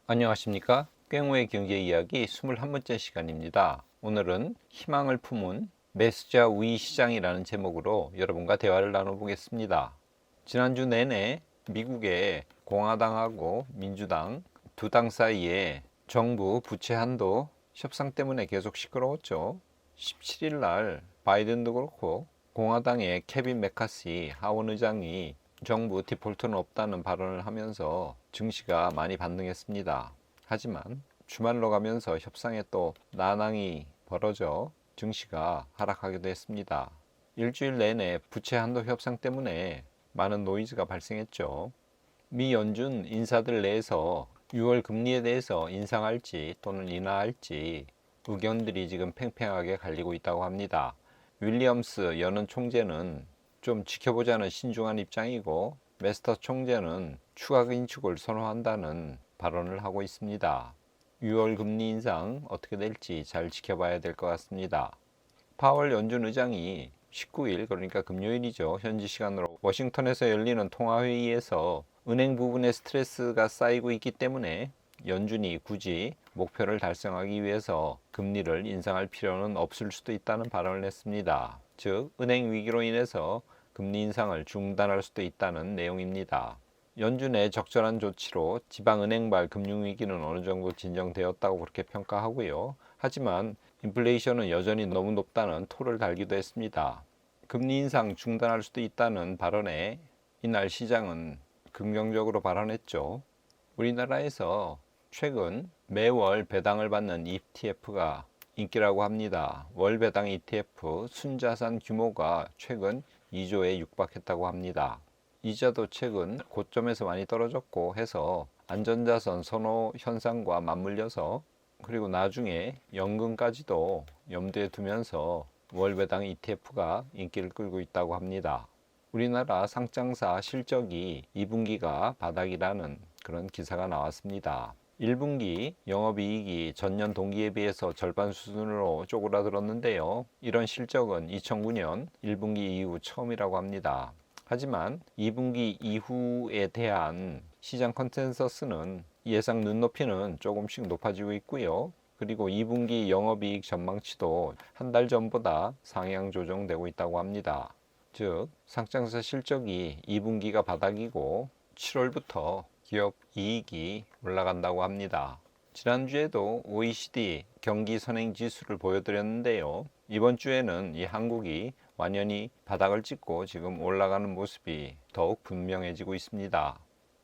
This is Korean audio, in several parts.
안녕하십니까? 꽹우의 경제 이야기 21번째 시간입니다. 오늘은 희망을 품은 메스자 우위 시장이라는 제목으로 여러분과 대화를 나눠보겠습니다. 지난주 내내 미국의 공화당하고 민주당 두 당 사이에 정부 부채 한도 협상 때문에 계속 시끄러웠죠. 17일 날 바이든도 그렇고 공화당의 케빈 메카시 하원 의장이 정부 디폴트는 없다는 발언을 하면서 증시가 많이 반등했습니다. 하지만 주말로 가면서 협상에 또 난항이 벌어져 증시가 하락하기도 했습니다. 일주일 내내 부채 한도 협상 때문에 많은 노이즈가 발생했죠. 미 연준 인사들 내에서 6월 금리에 대해서 인상할지 또는 인하할지 의견들이 지금 팽팽하게 갈리고 있다고 합니다. 윌리엄스 연은 총재는 좀 지켜보자는 신중한 입장이고, 메스터 총재는 추가 긴축을 선호한다는 발언을 하고 있습니다. 6월 금리 인상 어떻게 될지 잘 지켜봐야 될 것 같습니다. 파월 연준 의장이 19일, 그러니까 금요일이죠, 현지 시간으로 워싱턴에서 열리는 통화회의에서 은행 부분에 스트레스가 쌓이고 있기 때문에 연준이 굳이 목표를 달성하기 위해서 금리를 인상할 필요는 없을 수도 있다는 발언을 했습니다. 즉, 은행 위기로 인해서 금리 인상을 중단할 수도 있다는 내용입니다. 연준의 적절한 조치로 지방은행발 금융위기는 어느 정도 진정되었다고 그렇게 평가하고요. 하지만 인플레이션은 여전히 너무 높다는 토를 달기도 했습니다. 금리 인상 중단할 수도 있다는 발언에 이날 시장은 긍정적으로 발언했죠. 우리나라에서 최근 매월 배당을 받는 ETF가 인기라고 합니다. 월 배당 ETF 순자산 규모가 최근 2조에 육박했다고 합니다. 이자도 최근 고점에서 많이 떨어졌고 해서 안전자산 선호 현상과 맞물려서, 그리고 나중에 연금까지도 염두에 두면서 월 배당 ETF가 인기를 끌고 있다고 합니다. 우리나라 상장사 실적이 2분기가 바닥이라는 그런 기사가 나왔습니다. 1분기 영업이익이 전년 동기에 비해서 절반 수준으로 쪼그라들었는데요. 이런 실적은 2009년 1분기 이후 처음이라고 합니다. 하지만 2분기 이후에 대한 시장 컨센서스는 예상 눈높이는 조금씩 높아지고 있고요. 그리고 2분기 영업이익 전망치도 한 달 전보다 상향 조정되고 있다고 합니다. 즉, 상장사 실적이 2분기가 바닥이고 7월부터 기업 이익이 올라간다고 합니다. 지난주에도 OECD 경기 선행 지수를 보여드렸는데요. 이번 주에는 이 한국이 완연히 바닥을 찍고 지금 올라가는 모습이 더욱 분명해지고 있습니다.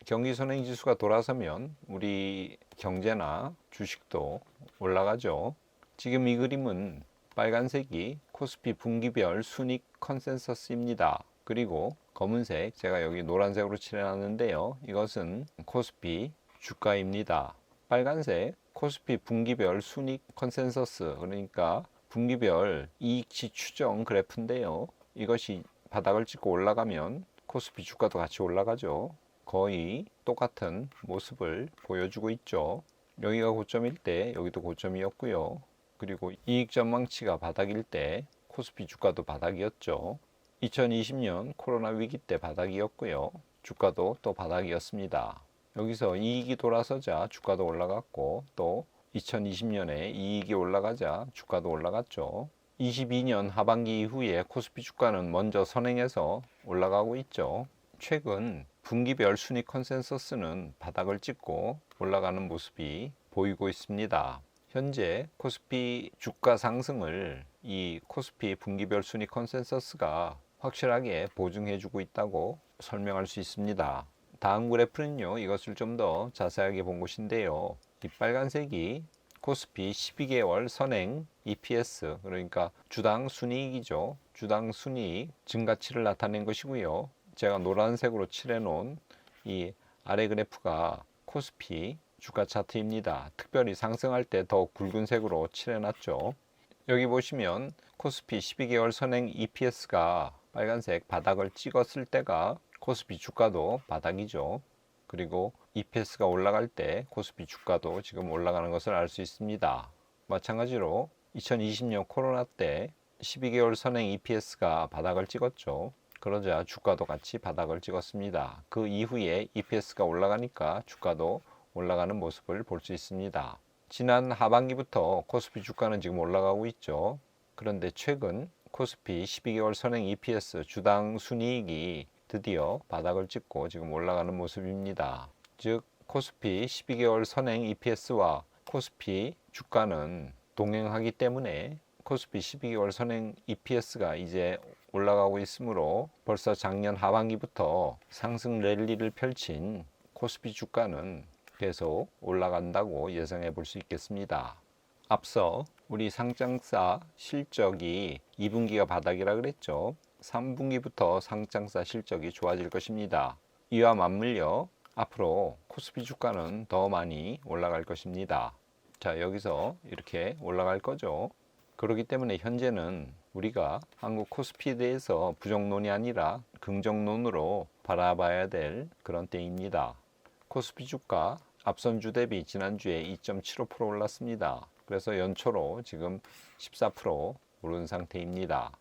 경기 선행 지수가 돌아서면 우리 경제나 주식도 올라가죠. 지금 이 그림은 빨간색이 코스피 분기별 순익 컨센서스입니다. 그리고 검은색, 제가 여기 노란색으로 칠해놨는데요. 이것은 코스피 주가입니다. 빨간색 코스피 분기별 순익 컨센서스, 그러니까 분기별 이익치 추정 그래프인데요. 이것이 바닥을 찍고 올라가면 코스피 주가도 같이 올라가죠. 거의 똑같은 모습을 보여주고 있죠. 여기가 고점일 때 여기도 고점이었고요. 그리고 이익 전망치가 바닥일 때 코스피 주가도 바닥이었죠. 2020년 코로나 위기 때 바닥이었고요. 주가도 또 바닥이었습니다. 여기서 이익이 돌아서자 주가도 올라갔고, 또 2020년에 이익이 올라가자 주가도 올라갔죠. 22년 하반기 이후에 코스피 주가는 먼저 선행해서 올라가고 있죠. 최근 분기별 순위 컨센서스는 바닥을 찍고 올라가는 모습이 보이고 있습니다. 현재 코스피 주가 상승을 이 코스피 분기별 순위 컨센서스가 확실하게 보증해주고 있다고 설명할 수 있습니다. 다음 그래프는요, 이것을 좀 더 자세하게 본 것인데요. 이 빨간색이 코스피 12개월 선행 EPS, 그러니까 주당 순이익이죠. 주당 순이익 증가치를 나타낸 것이고요. 제가 노란색으로 칠해 놓은 이 아래 그래프가 코스피 주가 차트입니다. 특별히 상승할 때 더 붉은색으로 칠해 놨죠. 여기 보시면 코스피 12개월 선행 EPS가 빨간색 바닥을 찍었을 때가 코스피 주가도 바닥이죠. 그리고 EPS가 올라갈 때 코스피 주가도 지금 올라가는 것을 알 수 있습니다. 마찬가지로 2020년 코로나 때 12개월 선행 EPS가 바닥을 찍었죠. 그러자 주가도 같이 바닥을 찍었습니다. 그 이후에 EPS가 올라가니까 주가도 올라가는 모습을 볼 수 있습니다. 지난 하반기부터 코스피 주가는 지금 올라가고 있죠. 그런데 최근 코스피 12개월 선행 EPS 주당 순이익이 드디어 바닥을 찍고 지금 올라가는 모습입니다. 즉 코스피 12개월 선행 EPS와 코스피 주가는 동행하기 때문에 코스피 12개월 선행 EPS가 이제 올라가고 있으므로 벌써 작년 하반기부터 상승 랠리를 펼친 코스피 주가는 계속 올라간다고 예상해 볼 수 있겠습니다. 앞서 우리 상장사 실적이 2분기가 바닥이라 그랬죠. 3분기부터 상장사 실적이 좋아질 것입니다. 이와 맞물려 앞으로 코스피 주가는 더 많이 올라갈 것입니다. 자, 여기서 이렇게 올라갈 거죠. 그렇기 때문에 현재는 우리가 한국 코스피에 대해서 부정론이 아니라 긍정론으로 바라봐야 될 그런 때입니다. 코스피 주가 앞선주 대비 지난주에 2.75% 올랐습니다. 그래서 연초로 지금 14% 오른 상태입니다.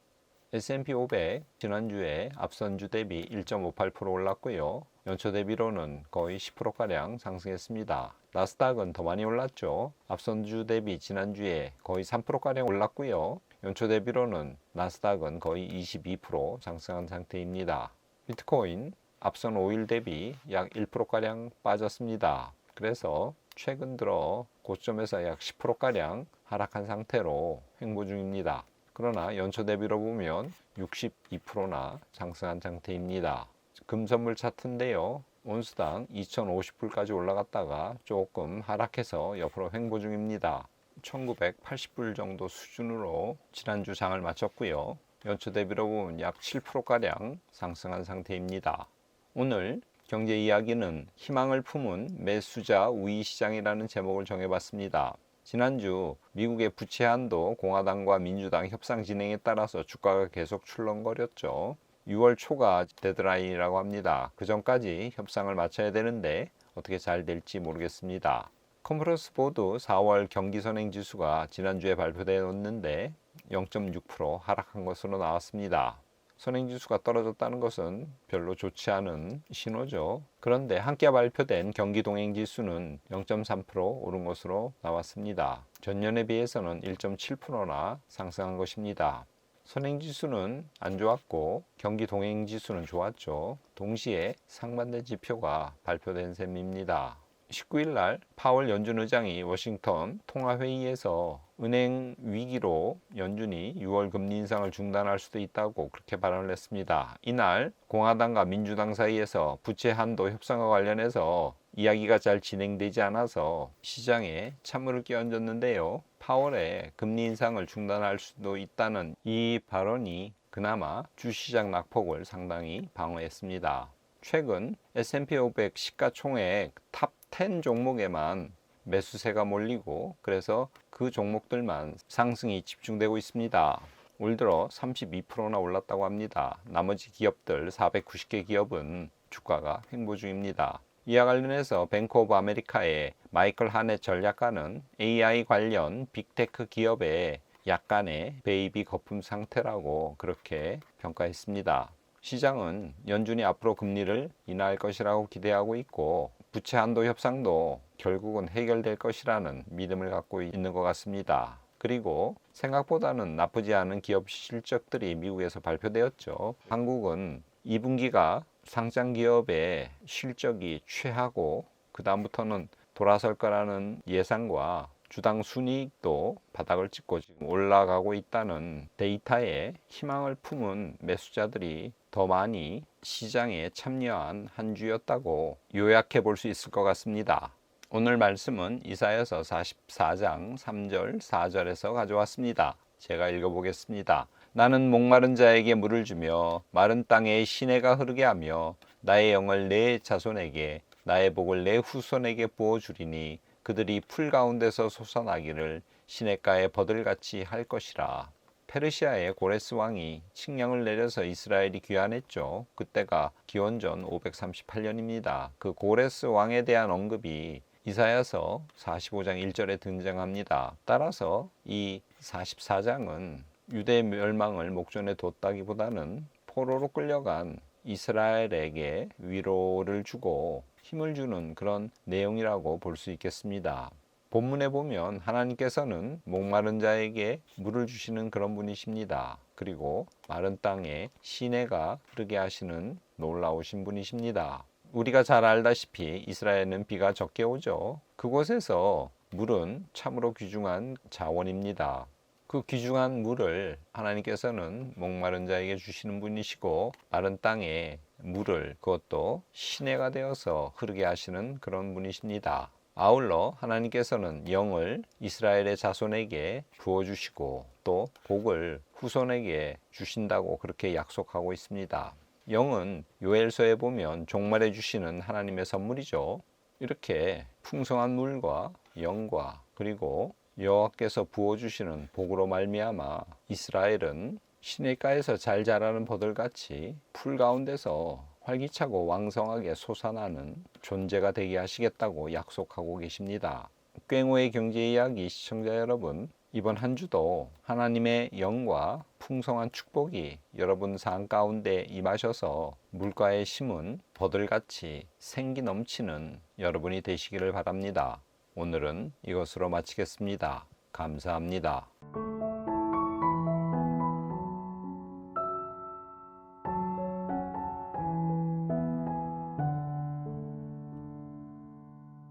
S&P 500 지난주에 앞선주 대비 1.58% 올랐고요. 연초 대비로는 거의 10%가량 상승했습니다. 나스닥은 더 많이 올랐죠. 앞선주 대비 지난주에 거의 3%가량 올랐고요. 연초 대비로는 나스닥은 거의 22% 상승한 상태입니다. 비트코인 앞선 5일 대비 약 1%가량 빠졌습니다. 그래서 최근 들어 고점에서 약 10%가량 하락한 상태로 횡보 중입니다. 그러나 연초 대비로 보면 62%나 상승한 상태입니다. 금선물 차트인데요. 온수당 2,050불까지 올라갔다가 조금 하락해서 옆으로 횡보 중입니다. 1,980불 정도 수준으로 지난주 장을 마쳤고요. 연초 대비로 보면 약 7%가량 상승한 상태입니다. 오늘 경제 이야기는 희망을 품은 매수자 우위 시장이라는 제목을 정해봤습니다. 지난주 미국의 부채 한도 공화당과 민주당 협상 진행에 따라서 주가가 계속 출렁거렸죠. 6월 초가 데드라인이라고 합니다. 그 전까지 협상을 마쳐야 되는데 어떻게 잘 될지 모르겠습니다. 컨퍼런스 보드 4월 경기 선행 지수가 지난주에 발표되었는데 0.6% 하락한 것으로 나왔습니다. 선행지수가 떨어졌다는 것은 별로 좋지 않은 신호죠. 그런데 함께 발표된 경기동행지수는 0.3% 오른 것으로 나왔습니다. 전년에 비해서는 1.7%나 상승한 것입니다. 선행지수는 안 좋았고 경기동행지수는 좋았죠. 동시에 상반된 지표가 발표된 셈입니다. 19일 날 파월 연준 의장이 워싱턴 통화회의에서 은행 위기로 연준이 6월 금리 인상을 중단할 수도 있다고 그렇게 발언을 했습니다. 이날 공화당과 민주당 사이에서 부채 한도 협상과 관련해서 이야기가 잘 진행되지 않아서 시장에 찬물을 끼얹었는데요. 파월의 금리 인상을 중단할 수도 있다는 이 발언이 그나마 주시장 낙폭을 상당히 방어했습니다. 최근 S&P 500 시가총액 탑 10 종목에만 매수세가 몰리고 그래서 그 종목들만 상승이 집중되고 있습니다. 올 들어 32%나 올랐다고 합니다. 나머지 기업들 490개 기업은 주가가 횡보 중입니다. 이와 관련해서 뱅크 오브 아메리카의 마이클 하넷 전략가는 AI 관련 빅테크 기업의 약간의 베이비 거품 상태라고 그렇게 평가했습니다. 시장은 연준이 앞으로 금리를 인하할 것이라고 기대하고 있고 부채 한도 협상도 결국은 해결될 것이라는 믿음을 갖고 있는 것 같습니다. 그리고 생각보다는 나쁘지 않은 기업 실적들이 미국에서 발표되었죠. 한국은 2분기가 상장 기업의 실적이 최하고 그 다음부터는 돌아설 거라는 예상과 주당 순이익도 바닥을 찍고 지금 올라가고 있다는 데이터에 희망을 품은 매수자들이 더 많이 시장에 참여한 한 주였다고 요약해 볼 수 있을 것 같습니다. 오늘 말씀은 이사야서 44장 3절 4절에서 가져왔습니다. 제가 읽어보겠습니다. 나는 목마른 자에게 물을 주며 마른 땅에 시내가 흐르게 하며 나의 영을 내 자손에게 나의 복을 내 후손에게 부어주리니 그들이 풀 가운데서 솟아나기를 시냇가에 버들같이 할 것이라. 페르시아의 고레스 왕이 칙령을 내려서 이스라엘이 귀환했죠. 그때가 기원전 538년입니다. 그 고레스 왕에 대한 언급이 이사야서 45장 1절에 등장합니다. 따라서 이 44장은 유대 멸망을 목전에 뒀다기보다는 포로로 끌려간 이스라엘에게 위로를 주고 힘을 주는 그런 내용이라고 볼 수 있겠습니다. 본문에 보면 하나님께서는 목마른 자에게 물을 주시는 그런 분이십니다. 그리고 마른 땅에 시내가 흐르게 하시는 놀라우신 분이십니다. 우리가 잘 알다시피 이스라엘은 비가 적게 오죠. 그곳에서 물은 참으로 귀중한 자원입니다. 그 귀중한 물을 하나님께서는 목마른 자에게 주시는 분이시고 마른 땅에 물을 그것도 시내가 되어서 흐르게 하시는 그런 분이십니다. 아울러 하나님께서는 영을 이스라엘의 자손에게 부어주시고 또 복을 후손에게 주신다고 그렇게 약속하고 있습니다. 영은 요엘서에 보면 종말에 주시는 하나님의 선물이죠. 이렇게 풍성한 물과 영과 그리고 여호와께서 부어주시는 복으로 말미암아 이스라엘은 시냇가에서 잘 자라는 버들같이 풀 가운데서 활기차고 왕성하게 솟아나는 존재가 되게 하시겠다고 약속하고 계십니다. 꽹오의 경제 이야기 시청자 여러분, 이번 한 주도 하나님의 영과 풍성한 축복이 여러분 삶 가운데 임하셔서 물가에 심은 버들같이 생기 넘치는 여러분이 되시기를 바랍니다. 오늘은 이것으로 마치겠습니다. 감사합니다.